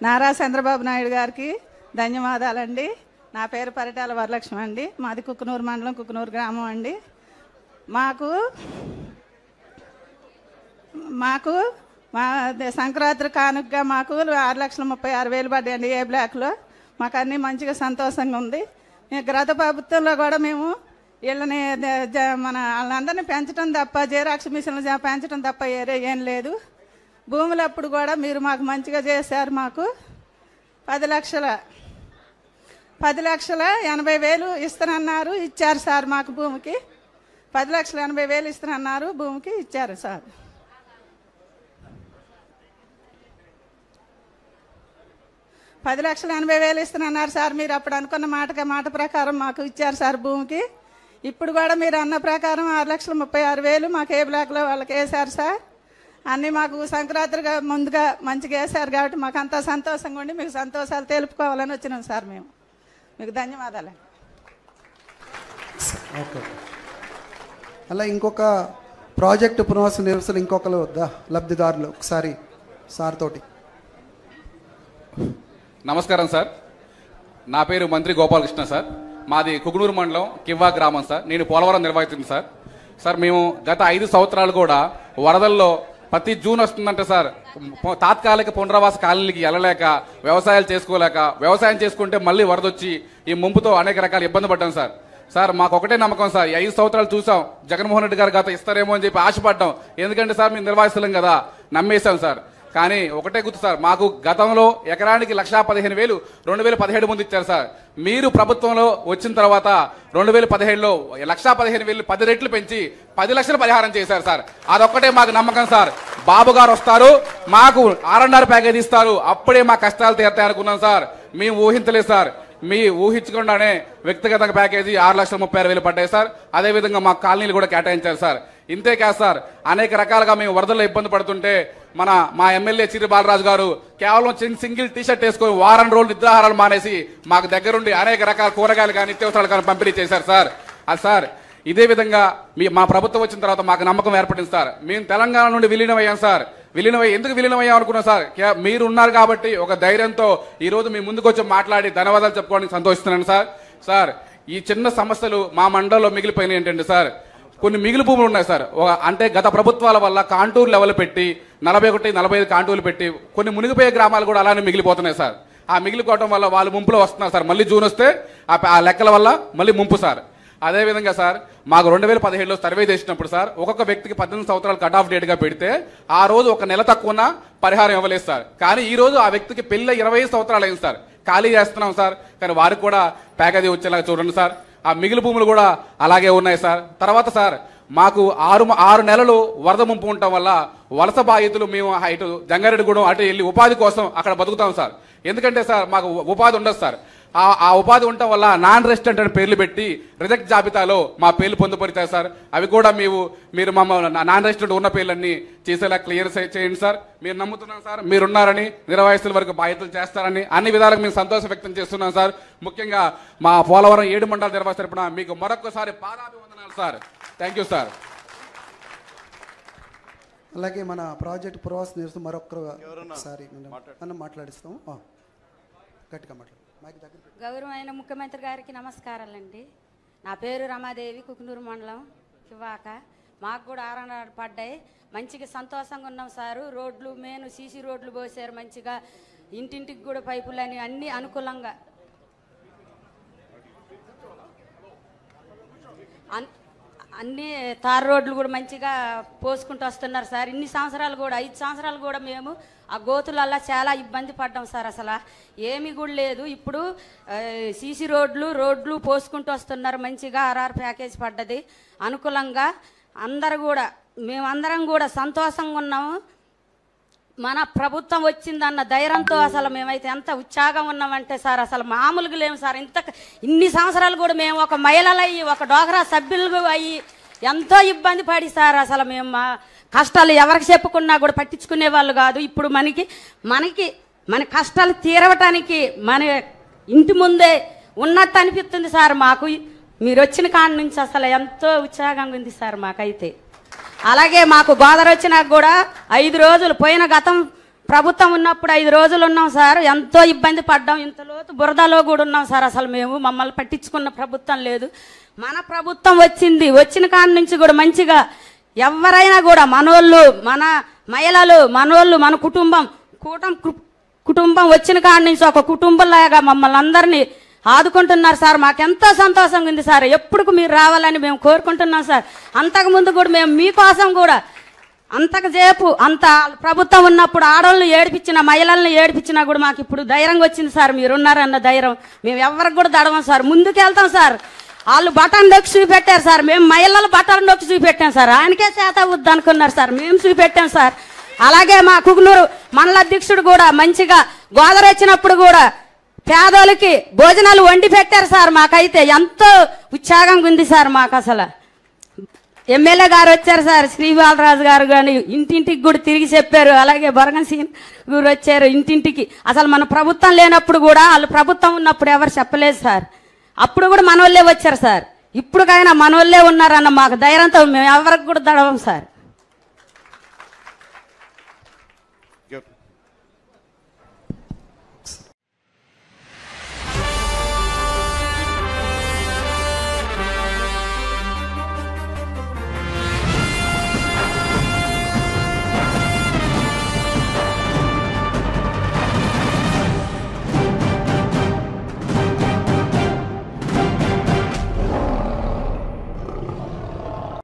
నారా చంద్రబాబు నాయుడు గారికి ధన్యవాదాలండి. నా పేరు పరిటాల వరలక్ష్మి అండి. మాది కుక్కునూరు మండలం, కుక్కునూరు గ్రామం అండి. మాకు మా సంక్రాంతి కానుకగా మాకు 6,36,000 పడ్డాయండి ఏ బ్లాక్లో. మాకు అన్నీ మంచిగా సంతోషంగా ఉంది. గత ప్రభుత్వంలో కూడా మేము వీళ్ళని మన వాళ్ళందరినీ పెంచడం తప్ప, జీరాక్స్ మిషన్లు పెంచడం తప్ప ఏం లేదు. భూములు అప్పుడు కూడా మీరు మాకు మంచిగా చేశారు. మాకు 10,80,000 ఇస్తానన్నారు, ఇచ్చారు సార్. మాకు భూమికి 10,80,000 ఇస్తానన్నారు, భూమికి ఇచ్చారు సార్. $10,80,000 ఇస్తానన్నారు సార్. మీరు అప్పుడు అనుకున్న మాట ప్రకారం మాకు ఇచ్చారు సార్ భూమికి. ఇప్పుడు కూడా మీరు అన్న ప్రకారం 6,36,000 మాకు ఏ బ్లాక్లో వాళ్ళకి వేశారు సార్. అన్నీ మాకు సంక్రాంతిగా ముందుగా మంచిగా వేశారు కాబట్టి మాకు అంతా సంతోషంగా ఉండి మీకు సంతోషాలు తెలుపుకోవాలని వచ్చినాం సార్. మేము మీకు ధన్యవాదాలు. ఓకే, అలా ఇంకొక ప్రాజెక్టు పునర్వాస నిరసన ఇంకొకరు లబ్ధిదారులు ఒకసారి సార్ తోటి. నమస్కారం సార్. నా పేరు మంత్రి గోపాలకృష్ణ సార్. మాది కుకునూరు మండలం కివ్వా గ్రామం సార్. నేను పోలవరం నిర్వాహితుంది సార్. సార్ మేము గత 5 సంవత్సరాలు కూడా వరదల్లో ప్రతి జూన్ వస్తుందంటే సార్ తాత్కాలిక పునరావాస కాలనీలకి వెళ్ళలేక, వ్యవసాయాలు చేసుకోలేక, వ్యవసాయం చేసుకుంటే మళ్ళీ వరదొచ్చి ఈ ముంపుతో అనేక రకాల ఇబ్బంది పడ్డాం సార్. సార్ మాకు ఒకటే నమ్మకం సార్, 5 సంవత్సరాలు చూసాం జగన్మోహన్ రెడ్డి గారు గత ఇస్తారేమో అని చెప్పి ఆశపడ్డాం. ఎందుకంటే సార్ మేము నిర్వాహిస్తున్నాం కదా, నమ్మేశాం సార్. కానీ ఒకటే గుర్తు సార్, మాకు గతంలో ఎకరానికి 1,15,000 2017 ముందు ఇచ్చారు సార్. మీరు ప్రభుత్వంలో వచ్చిన తర్వాత 2017లో 1,15,000 10 రెట్లు పెంచి 10 లక్షలు పరిహారం చేశారు సార్. అదొక్కటే మాకు నమ్మకం సార్. బాబు గారు వస్తారు, మాకు R&R ప్యాకేజ్ ఇస్తారు, అప్పుడే మా కష్టాలు తీరుతాయి అనుకున్నాం సార్. మేము ఊహించలేదు సార్. మీ ఊహించకుండానే వ్యక్తిగత ప్యాకేజీ 6,36,000 పడ్డాయి సార్. అదేవిధంగా మా కాలనీలు కూడా కేటాయించారు సార్. ఇంతే కాదు సార్, అనేక రకాలుగా మేము వరదల్లో ఇబ్బంది పడుతుంటే మా ఎమ్మెల్యే చిర్రి బాలరాజు గారు కేవలం సింగిల్ టీషర్ట్ వేసుకొని వారం రోజులు నిద్రాహారాలు మానేసి మాకు దగ్గరుండి అనేక రకాల కూరగాయలు కానీ నిత్యావసరాలు కానీ పంపిణీ చేశారు సార్. అది సార్ ఇదే విధంగా మా ప్రభుత్వం వచ్చిన తర్వాత మాకు నమ్మకం ఏర్పడింది సార్. మేము తెలంగాణ నుండి విలీనమయ్యాం సార్. ఎందుకు విలీనమయ్యాం అనుకున్నాం సార్, మీరు ఉన్నారు కాబట్టి ఒక ధైర్యంతో ఈ రోజు మీ ముందుకు వచ్చి మాట్లాడి ధన్యవాదాలు చెప్పుకోవడానికి సంతోషిస్తున్నాను సార్. సార్ ఈ చిన్న సమస్యలు మా మండలంలో మిగిలిపోయినాయి ఏంటంటే సార్, కొన్ని మిగిలి భూములు ఉన్నాయి సార్. అంటే గత ప్రభుత్వాల వల్ల కాంటూర్ లెవెల్ పెట్టి 41, 45 కాంటూర్లు పెట్టి కొన్ని మునిగిపోయే గ్రామాలు కూడా అలానే మిగిలిపోతున్నాయి సార్. ఆ మిగిలిపోవడం వల్ల వాళ్ళు ముంపులో వస్తున్నారు సార్. మళ్ళీ జూన్ వస్తే ఆ లెక్కల వల్ల మళ్ళీ ముంపు సార్. అదేవిధంగా సార్ మాకు 2017లో సర్వే చేసినప్పుడు సార్ ఒక్కొక్క వ్యక్తికి 18 సంవత్సరాలు కట్ ఆఫ్ డేట్గా పెడితే ఆ రోజు ఒక నెల తక్కువ పరిహారం ఇవ్వలేదు సార్. కానీ ఈ రోజు ఆ వ్యక్తికి పెళ్ళి 25 సంవత్సరాలు అయింది సార్. ఖాళీ చేస్తున్నాం సార్. కానీ వారికి కూడా ప్యాకేజీ వచ్చేలాగా చూడండి సార్. ఆ మిగిలి భూములు కూడా అలాగే ఉన్నాయి సార్. తర్వాత సార్ మాకు 6 నెలలు వరద ముంపు ఉండటం వల్ల వలస బాధితులు మేము ఇటు జంగారెడ్డిగూడెం అటు వెళ్ళి ఉపాధి కోసం అక్కడ బతుకుతాం సార్. ఎందుకంటే సార్ మాకు ఉపాధి ఉండదు సార్. ఆ ఉపాధి ఉండటం వల్ల నాన్ రెసిడెంట్ అని పేర్లు పెట్టి రిజెక్ట్ జాబితాలో మా పేర్లు పొందుపడతాయి సార్. అవి కూడా మీరు మమ్మల్ని నాన్ రెసిడెంట్ ఉన్న పేర్లన్నీ చేసేలా క్లియర్ చేయండి సార్. మీరు నమ్ముతున్నాం సార్, మీరున్నారని, నిర్వాహితుల వరకు బాధ్యతలు చేస్తారని అన్ని విధాలుగా మేము సంతోషం వ్యక్తం చేస్తున్నాం సార్. ముఖ్యంగా మా పోలవరం 7 మండల నిర్వాహి తరపున మీకు మరొకసారి పాదాభివందనాలు సార్. Thank you sir. అలాగే మన ప్రాజెక్ట్ పునర్వాస నిరసన మరొకసారి మనం మాట్లాడిస్తాం. గట్టిగా మాట్లాడు. గౌరవమైన ముఖ్యమంత్రి గారికి నమస్కారాలండి. నా పేరు రమాదేవి, కుకునూరు మండలం కివ్వాక. మాకు కూడా R&R పడ్డాయి, మంచిగా సంతోషంగా ఉన్నాం సారు. రోడ్లు మెయిన్ సీసీ రోడ్లు పోసారు, మంచిగా ఇంటింటికి కూడా పైపులని అన్ని అనుకూలంగా అన్ని తార్ రోడ్లు కూడా మంచిగా పోసుకుంటూ వస్తున్నారు సార్. ఇన్ని సంవత్సరాలు కూడా 5 సంవత్సరాలు కూడా మేము ఆ గోతులల్లా చాలా ఇబ్బంది పడ్డాం సార్. అసలు ఏమీ కూడా లేదు. ఇప్పుడు సీసీ రోడ్లు పోసుకుంటూ వస్తున్నారు. మంచిగా R&R ప్యాకేజ్ పడ్డది అనుకూలంగా. మేమందరం కూడా సంతోషంగా ఉన్నాము. మన ప్రభుత్వం వచ్చిందన్న ధైర్యంతో అసలు మేమైతే ఎంత ఉత్సాహంగా ఉన్నామంటే సార్ అసలు మామూలుగా లేము సార్. ఇన్ని సంవత్సరాలు కూడా మేము ఒక మహిళలు అయ్యి, ఒక డోగ్రా సభ్యులు అయ్యి ఎంతో ఇబ్బంది పడి సార్ అసలు మేము మా కష్టాలు ఎవరికి చెప్పుకున్నా కూడా పట్టించుకునే వాళ్ళు కాదు. ఇప్పుడు మన కష్టాలు తీరవటానికి మన ఇంటి ముందే ఉన్నట్టు అనిపిస్తుంది సార్ మాకు. మీరు వచ్చిన కాడి నుంచి అసలు ఎంతో ఉత్సాహంగా ఉంది సార్ మాకైతే. అలాగే మాకు గోదావరి వచ్చినాక కూడా 5 రోజులు పోయిన గతం ప్రభుత్వం ఉన్నప్పుడు 5 రోజులు ఉన్నాం సార్, ఎంతో ఇబ్బంది పడ్డాం, ఇంత లోతు బురదలో కూడా ఉన్నాం సార్. అసలు మేము మమ్మల్ని పట్టించుకున్న ప్రభుత్వం లేదు. మన ప్రభుత్వం వచ్చిన కాడి నుంచి కూడా మంచిగా ఎవరైనా కూడా మనోళ్ళు, మన మహిళలు, మనోళ్ళు, మన కుటుంబం వచ్చిన కాడి నుంచి ఒక కుటుంబంలాగా మమ్మల్ని అందరినీ ఆదుకుంటున్నారు సార్. మాకెంతో సంతోషంగా ఉంది సార్. ఎప్పుడు మీరు రావాలని మేము కోరుకుంటున్నాం సార్. అంతకుముందు కూడా మేము మీకోసం కూడా అంతకుసేపు అంత ప్రభుత్వం ఉన్నప్పుడు ఆడవాళ్ళని ఏడిపించిన, మహిళల్ని ఏడిపించినా కూడా మాకు ఇప్పుడు ధైర్యంగా వచ్చింది సార్. మీరున్నారన్న ధైర్యం మేము ఎవరికి కూడా దడవం సార్. ముందుకెళ్తాం సార్. వాళ్ళు బటన్ నొక్కి చూపెట్టారు సార్, మేము మహిళలు బటన్ నొక్కి చూపెట్టాం సార్. ఆయనకే చేత వద్దు అనుకున్నారు సార్, మేము చూపెట్టాం సార్. అలాగే మా కుగునూరు మండల అధ్యక్షుడు కూడా మంచిగా గోదావరి వచ్చినప్పుడు కూడా పేదోళ్ళకి భోజనాలు వండి పెట్టారు సార్. మాకైతే ఎంతో ఉత్సాహంగా ఉంది సార్. మాకు అసలు ఎమ్మెల్యే గారు వచ్చారు సార్, శ్రీబాలరాజు గారు కానీ ఇంటింటికి కూడా తిరిగి చెప్పారు. అలాగే బొరగన్ సీన్ గారు వచ్చారు ఇంటింటికి. అసలు మన ప్రభుత్వం లేనప్పుడు కూడా, వాళ్ళు ప్రభుత్వం ఉన్నప్పుడు ఎవరు చెప్పలేదు సార్. అప్పుడు కూడా మనోళ్ళే వచ్చారు సార్. ఇప్పుడుకైనా మనోళ్ళే ఉన్నారన్న మాకు ధైర్యంతో మేము ఎవరికి కూడా దడవం సార్.